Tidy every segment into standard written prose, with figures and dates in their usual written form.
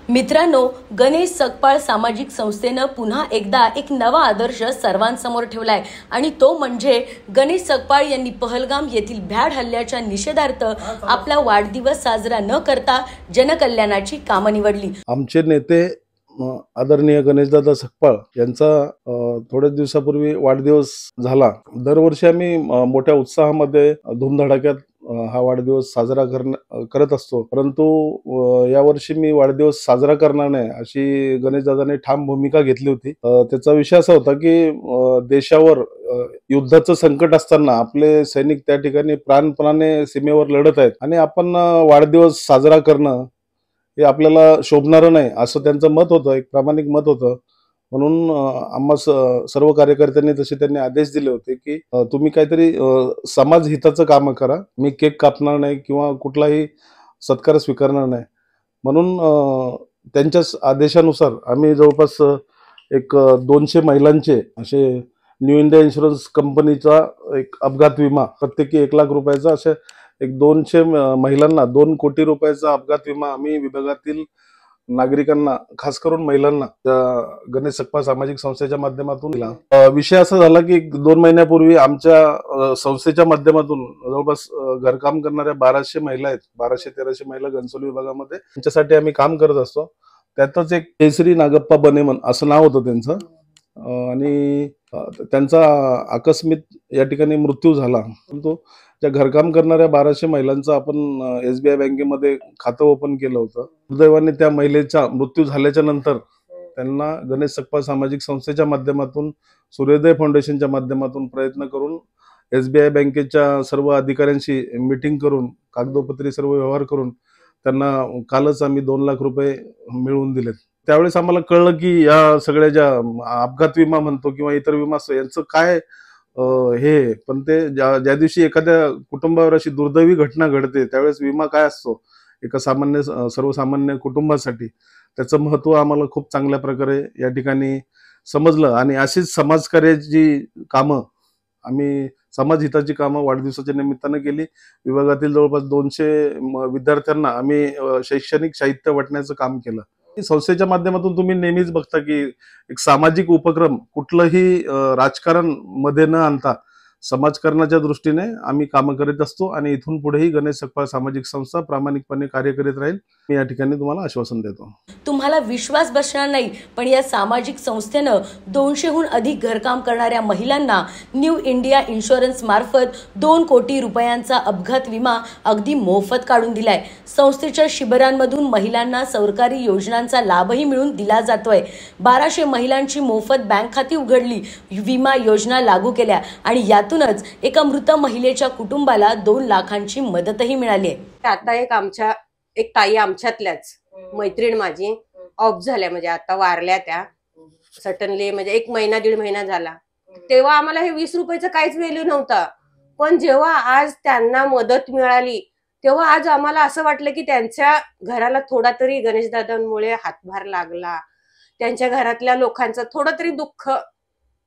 मित्रांनो, गणेश सकपाळ सामाजिक संस्थेनं पुन्हा एकदा एक नवा आदर्श सर्वांसमोर ठेवलाय आणि तो म्हणजे गणेश सकपाळ यांनी पहलगाम येथील भ्याड हल्ल्याच्या निषेधार्थ आपला वाढदिवस साजरा न करता जनकल्याणाची कामं निवडली। आमचे नेते आदरणीय गणेशदादा सकपाळ यांचा थोड्याच दिवसापूर्वी वाढदिवस झाला। दरवर्षी आम्ही मोठ्या उत्साहामध्ये धूमधडाक्यात हा वाढदिवस साजरा करत असतो, परंतु यावर्षी मी वाढदिवस साजरा करणार नाही अशी गणेशदादांनी ठाम भूमिका घेतली होती। त्याचा विषय असा होता की देशावर युद्धाचं संकट असताना आपले सैनिक त्या ठिकाणी प्राणपणाने सीमेवर लढत आहेत आणि आपण वाढदिवस साजरा करणं हे आपल्याला शोभणारं नाही असं त्यांचं मत होतं, एक प्रामाणिक मत होतं। म्हणून आम्हा सर्व कार्यकर्त्यांनी तसे त्यांनी आदेश दिले होते की तुम्ही काहीतरी समाज हिताचं काम करा, मी केक कापणार नाही किंवा कुठलाही सत्कार स्वीकारणार नाही। म्हणून त्यांच्या आदेशानुसार आम्ही जवळपास एक 200 महिलांचे असे न्यू इंडिया इन्शुरन्स कंपनीचा एक अपघात विमा प्रत्येकी 1 लाख रुपयाचा असे एक 200 महिलांना 2 कोटी रुपयाचा अपघात विमा आम्ही विभागातील नागरिकांना, खास करून महिलांना गणेश सकपाळ सामाजिक संस्थेच्या माध्यमातून दिला। विषय असा झाला की 2 महिन्यापूर्वी आमच्या संस्थेच्या माध्यमातून जवळपास घरकाम करणाऱ्या 1200 महिला आहेत, 1200-1300 महिला घनसोली विभागामध्ये, त्यांच्यासाठी आम्ही काम करत असतो। त्यातच एक केसरी नागप्पा बनेमन असं नाव होतं त्यांचं आणि त्यांचा आकस्मिक या ठिकाणी मृत्यू झाला। परंतु त्या घरकाम करणाऱ्या 1200 महिलांचं आपण SBI बँकेमध्ये खातं ओपन केलं होतं। दुर्दैवाने त्या महिलेचा मृत्यू झाल्याच्या नंतर त्यांना गणेश सकपाळ सामाजिक संस्थेच्या माध्यमातून, सूर्योदय फाउंडेशनच्या माध्यमातून प्रयत्न करून SBI बँकेच्या सर्व अधिकाऱ्यांशी मीटिंग करून कागदोपत्री सर्व व्यवहार करून त्यांना कालच आम्ही 2 लाख रुपये मिळवून दिलेत। त्यावेळेस आम्हाला कळलं की या सगळ्या ज्या अपघात विमा म्हणतो किंवा इतर विमा असतो यांचं काय हे, पण ते ज्या दिवशी एखाद्या कुटुंबावर अशी दुर्दैवी घटना घडते त्यावेळेस विमा काय असतो एका सर्वसामान्य कुटुंबासाठी, त्याचं महत्व आम्हाला खूप चांगल्या प्रकारे या ठिकाणी समजलं। आणि अशीच समाजकार्याची कामं आम्ही, समाजहिताची कामं वाढदिवसाच्या निमित्तानं केली। विभागातील जवळपास 200 विद्यार्थ्यांना आम्ही शैक्षणिक साहित्य वाटण्याचं काम केलं। संस्थेच्या माध्यमातून तुम्ही नेहमीच बघता की एक सामाजिक उपक्रम कुठलंही राजकारण मध्ये न आणता समाजकारणाच्या दृष्टीने आम्ही कामं करीत असतो आणि इथून पुढेही गणेश सकपाळ सामाजिक संस्था प्रामाणिकपणे कार्य करीत राहील, मी या ठिकाणी तुम्हाला आश्वासन देतो। तुम्हाला विश्वास बसणार नाही, पण या सामाजिक संस्थेनं 200हून अधिक घरकाम करणाऱ्या महिलांना न्यू इंडिया इन्शुरन्स मार्फत 2 कोटी रुपयांचा अपघात विमा अगदी मोफत काढून दिलाय। संस्थेच्या शिबिरांमधून महिलांना सरकारी योजनांचा लाभही मिळून दिला जातोय। 1200 महिलांची मोफत बँक खाती उघडली, विमा योजना लागू केल्या आणि यातूनच एका मृत महिलेच्या कुटुंबाला 2 लाखांची मदतही मिळाली आहे। आता एक ताई आमच्यातल्याच मैत्रीण माझी ऑफ झाल्या, म्हणजे आता वारल्या त्या सटनली, म्हणजे 1 महिना 1.5 महिना झाला। तेव्हा आम्हाला हे 20 रुपयाचं काहीच व्हॅल्यू नव्हता, पण जेव्हा आज त्यांना मदत मिळाली तेव्हा आज आम्हाला असं वाटलं की त्यांच्या घराला थोडा तरी गणेशदादांमुळे हातभार लागला, त्यांच्या घरातल्या लोकांचं थोडं तरी दुःख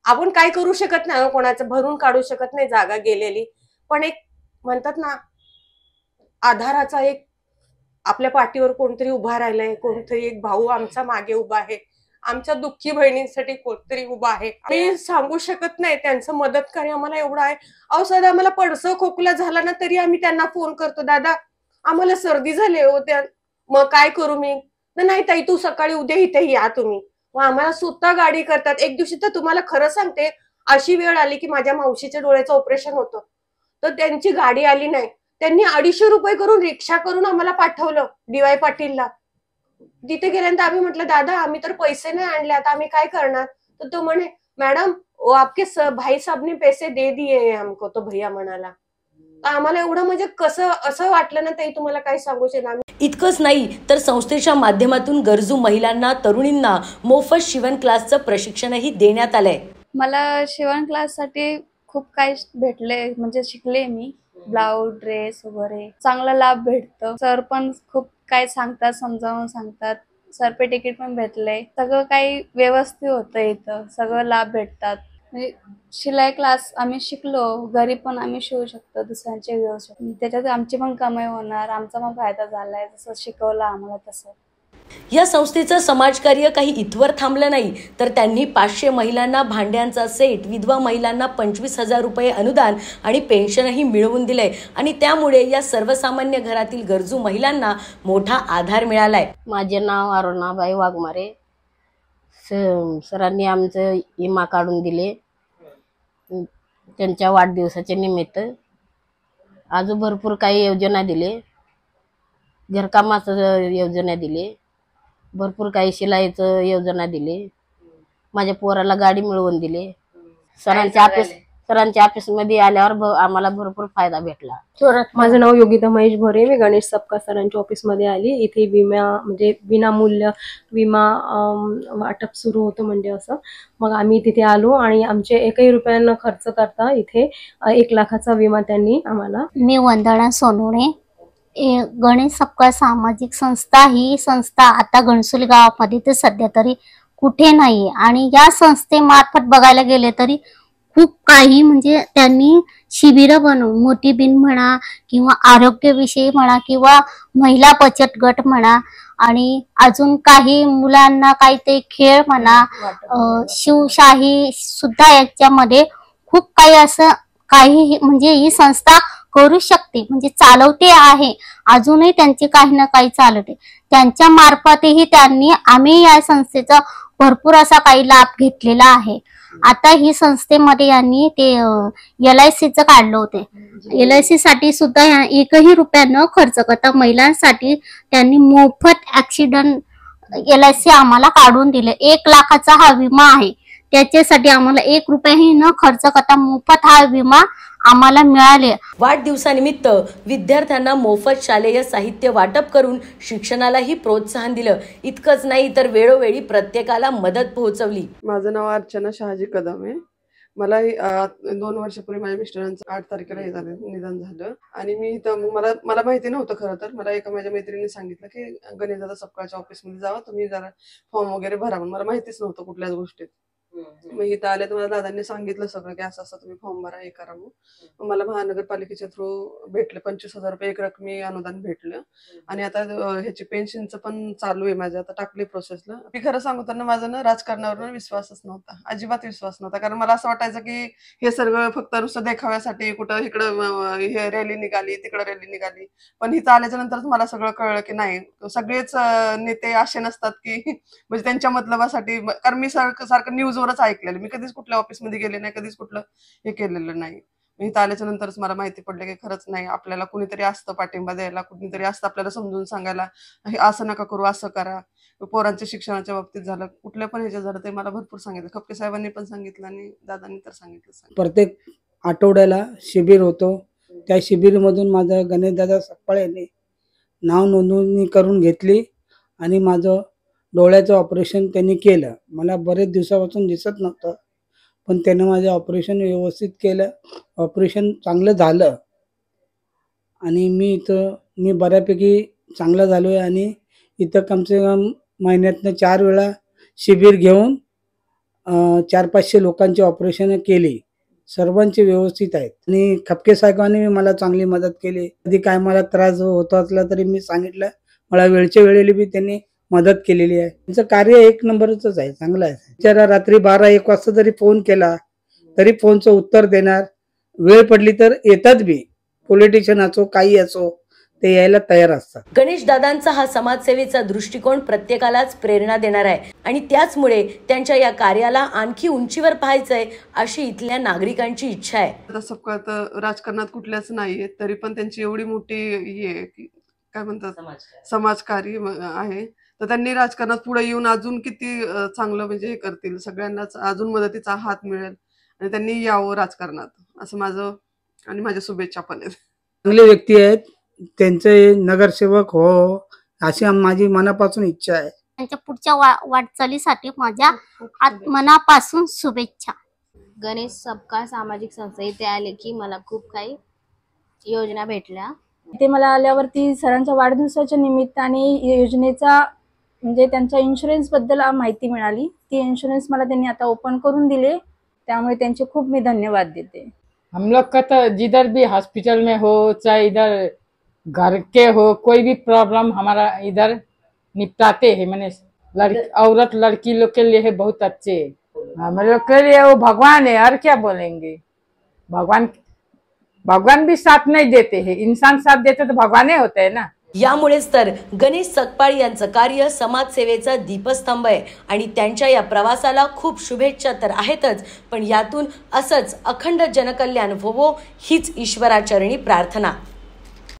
आपण काय करू शकत नाही, कोणाचं भरून काढू शकत नाही, जागा गेलेली, पण एक म्हणतात ना आधाराचा एक आपल्या पाठीवर कोणतरी उभा राहिलाय, कोणतरी एक भाऊ आमचा मागे उभा आहे, आमच्या दुःखी बहिणींसाठी कोणतरी उभा आहे। मी सांगू शकत नाही त्यांचं मदत कार्य आम्हाला एवढं आहे। अहो सध्या आम्हाला पडसं खोकला झाला ना तरी आम्ही त्यांना फोन करतो, दादा आम्हाला सर्दी झाली होत्या, मग काय करू मी, नाही ताई तू सकाळी उद्या इथे या तुम्ही, मग आम्हाला स्वतः गाडी करतात। एक दिवशी तर तुम्हाला खरं सांगते, अशी वेळ आली की माझ्या मावशीच्या डोळ्याचं ऑपरेशन होतं, तर त्यांची गाडी आली नाही, त्यांनी 250 रुपये करून रिक्षा करून आम्हाला पाठवलं DY पाटीलला। तिथे गेल्यानंतर आम्ही म्हटलं दादा आम्ही तर पैसे नाही आणले, आता आम्ही काय करणार, तर तो म्हणे मॅडम वो आपके भाई साहब ने पैसे दे दिए हमको, तो भैया म्हणाला। आम्हाला एवढं म्हणजे कसं असं वाटलं ना ताई, तुम्हाला काय सांगू शकणार। इतकंच नाही तर संस्थेच्या माध्यमातून गरजू महिलांना, तरुणींना मोफत शिवण क्लासचं प्रशिक्षणही देण्यात आलंय। मला शिवण क्लाससाठी खूप काही भेटले, म्हणजे शिकले मी, ब्लाऊज, ड्रेस वगैरे चांगला लाभ भेटतो। सर पण खूप काय सांगतात, समजावून सांगतात, सरपे तिकीट पण भेटले, सगळं काही व्यवस्थित होतं, इथं सगळं लाभ भेटतात। म्हणजे शिलाई क्लास आम्ही शिकलो, घरी पण आम्ही शिवू शकतो, दुसऱ्यांचे घेऊ शकतो, त्याच्यात आमची पण कमाई होणार, आमचा पण फायदा झालाय, जसं शिकवलं आम्हाला तसं। या संस्थेचं समाजकार्य काही इथवर थांबलं नाही, तर त्यांनी 500 महिलांना भांड्यांचा सेट, विधवा महिलांना 25,000 रुपये अनुदान आणि पेन्शनही मिळवून दिलंय आणि त्यामुळे या सर्वसामान्य घरातील गरजू महिलांना मोठा आधार मिळालाय. माझे नाव अरुणाबाई वाघमारे. सरांनी आमचं विमा काढून दिले त्यांच्या वाढदिवसाच्या निमित्त. अजून भरपूर काही योजना दिले, घरकामाचं योजना दिले, भरपूर काही शिलाईचं योजना दिले, माझ्या पोराला गाडी मिळवून दिले. सरांच्या ऑफिसमध्ये आल्यावर आम्हाला भरपूर फायदा भेटला. माझं नाव योगिता महेश भोरे. मी गणेश सपकाळ सरांच्या ऑफिसमध्ये आली. इथे म्हणजे विनामूल्य विमा वाटप सुरू होतं म्हणजे असं. मग आम्ही तिथे आलो आणि आमचे एकही रुपयांना खर्च करता इथे 1 लाखाचा विमा त्यांनी आम्हाला. मी वंदना सोनवणे. गणेश सपकाळ सामाजिक संस्था ही संस्था आता घणसोली गावामध्ये तर सध्या तरी कुठे नाहीये आणि या संस्थेमार्फत बघायला गेले तरी खूप काही म्हणजे त्यांनी शिबिरं बनवून मोठी बिन म्हणा किंवा आरोग्यविषयी म्हणा किंवा महिला बचत गट म्हणा आणि अजून काही मुलांना काही ते खेळ म्हणा, शिवशाही सुद्धा याच्यामध्ये खूप काही असं काही म्हणजे ही संस्था करू शकते म्हणजे चालवते आहे. अजूनही त्यांचे काही ना काही चालवते. त्यांच्या मार्फतही आम्ही या संस्थेचा भरपूर असा काही लाभ घेतलेला आहे. आता ही संस्थेमध्ये यांनी ते LICचं काढलं होते. LIC साठी सुद्धा एकही रुपया न खर्च करता महिलांसाठी त्यांनी मोफत ऍक्सिडेंट LIC आम्हाला काढून दिले. 1 लाखाचा हा विमा आहे. त्याच्यासाठी आम्हाला 1 रुपयाही न खर्च करता मोफत हा विमा आम्हाला मिळाले. वाढदिवसानिमित्त विद्यार्थ्यांना मोफत शालेय साहित्य वाटप करून शिक्षणालाही प्रोत्साहन दिलं. इतकंच नाही तर वेळोवेळी प्रत्येकाला मदत पोहोचवली. माझं नाव अर्चना शहाजी कदम आहे. मला 2 वर्षापूर्वी माझ्या मिस्टरांचं 8 तारखेला निधन झालं आणि मी इथं मला माहिती नव्हतं. खरं तर मला एका माझ्या मैत्रिणीने सांगितलं की गणेशदादा सपकाळच्या ऑफिसमध्ये जावा, तुम्ही जरा फॉर्म वगैरे भरा. मला माहितीच नव्हतं कुठल्याच गोष्टीत. मग इथं आले तर मला दादांनी सांगितलं सगळं की असं असं तुम्ही फॉर्म भरा, हे करा. मग मला महानगरपालिकेच्या थ्रू भेटले 25,000 रुपये एक रकमी अनुदान भेटलं आणि आता ह्याची पेन्शनचं पण चालू आहे माझं. आता टाकली प्रोसेसला. मी खरं सांगू तर माझा ना राजकारणावर विश्वासच नव्हता, अजिबात विश्वास नव्हता. कारण मला असं वाटायचं की हे सगळं फक्त नुसतं देखाव्यासाठी, कुठं इकडं हे रॅली निघाली, तिकडं रॅली निघाली. पण इथं आल्याच्या नंतरच मला सगळं कळलं की नाही, सगळेच नेते असे नसतात की म्हणजे त्यांच्या मतलबासाठी. कारण मी सारखं न्यूजवरच ऐकलेलं, मी कधीच कुठल्या ऑफिसमध्ये गेले नाही, कधीच कुठलं हे केलेलं नाही. इथं आल्याच्या नंतरच मला माहिती पडलं की खरंच नाही, आपल्याला कुणीतरी असतं पाठिंबा द्यायला, कुणीतरी असतं आपल्याला समजून सांगायला, हे असं नका करू, असं करा. पोरांच्या शिक्षणाच्या बाबतीत झालं, कुठल्या पण ह्याच्यात झालं, ते मला भरपूर सांगितलं. खपके साहेबांनी पण सांगितलं आणि दादांनी तर सांगितलं. प्रत्येक आठवड्याला शिबिर होतो. त्या शिबिरमधून माझं गणेशदादा सपकाळ यांनी नाव नोंदणी करून घेतली आणि माझं डोळ्याचं ऑपरेशन त्यांनी केलं. मला बरेच दिवसापासून दिसत नव्हतं, पण त्यानं माझं ऑपरेशन व्यवस्थित केलं. ऑपरेशन चांगलं झालं आणि मी बऱ्यापैकी चांगला झालो आहे. आणि इथं कमसे कम महिन्यातनं 4 वेळा शिबिर घेऊन 400-500 लोकांची ऑपरेशन केली. सर्वांचे व्यवस्थित आहेत आणि खपके साहेबांनी मला चांगली मदत केली. कधी काय मला त्रास होत असला तरी मी सांगितलं, मला वेळच्या वेळेला बी त्यांनी मदत केलेली आहे. त्यांचं कार्य 1 नंबरच आहे, चांगलं आहे. बिचारा रात्री 12-1 वाजता जरी फोन केला तरी फोनचं उत्तर देणार. वेळ पडली तर येतात बी. पॉलिटिशियन असो काही असो, ते यायला तयार असतात. गणेश दादांचा हा समाजसेवेचा दृष्टिकोन प्रत्येकालाच प्रेरणा देणार आहे आणि त्याचमुळे त्यांच्या या कार्याला आणखी उंचीवर पाहायचंय अशी इथल्या नागरिकांची इच्छा आहे. आता सपकाळ तर राजकारणात कुठल्याच नाहीये, तरी पण त्यांची एवढी मोठी काय म्हणतात समाजकार्य आहे, तर त्यांनी राजकारणात पुढे येऊन अजून किती चांगलं म्हणजे हे करतील, सगळ्यांनाच अजून मदतीचा हात मिळेल आणि त्यांनी यावं राजकारणात, असं माझं आणि माझ्या शुभेच्छा पण आहेत. चांगले व्यक्ती आहेत, त्यांचे नगरसेवक हो अशी माझी मनापासून इच्छा आहे. त्यांच्या पुढच्या वाटचालीसाठी माझ्या मनापासून शुभेच्छा. गणेश सपकाळ सामाजिक संस्था इथे आले की मला खूप काही योजना भेटल्या. इथे मला आल्यावरती सरांच्या वाढदिवसाच्या निमित्ताने योजनेचा म्हणजे त्यांच्या इन्शुरन्स बद्दल माहिती मिळाली. ती इन्शुरन्स मला त्यांनी आता ओपन करून दिले, त्यामुळे त्यांचे खूप मी धन्यवाद देते. हम लोग का तो जिधर भी हॉस्पिटल में हो, चाहे इधर घर के हो, कोई भी प्रॉब्लम हमारा इधर निपटाते हैं। मैंने औरत लड़की लोग के लिए है बहुत अच्छे हैं। हम लोग के लिए वो भगवान है, और क्या बोलेंगे। भगवान भी साथ नहीं देते हैं, इंसान साथ देते तो भगवान ही होते हैं ना। यामुळेच तर गणेश सकपाळ यांचं कार्य समाजसेवेचा दीपस्तंभ आहे आणि त्यांच्या या प्रवासाला खूप शुभेच्छा तर आहेतच, पण यातून असंच अखंड जनकल्याण व्हावो हीच ईश्वराचरणी प्रार्थना।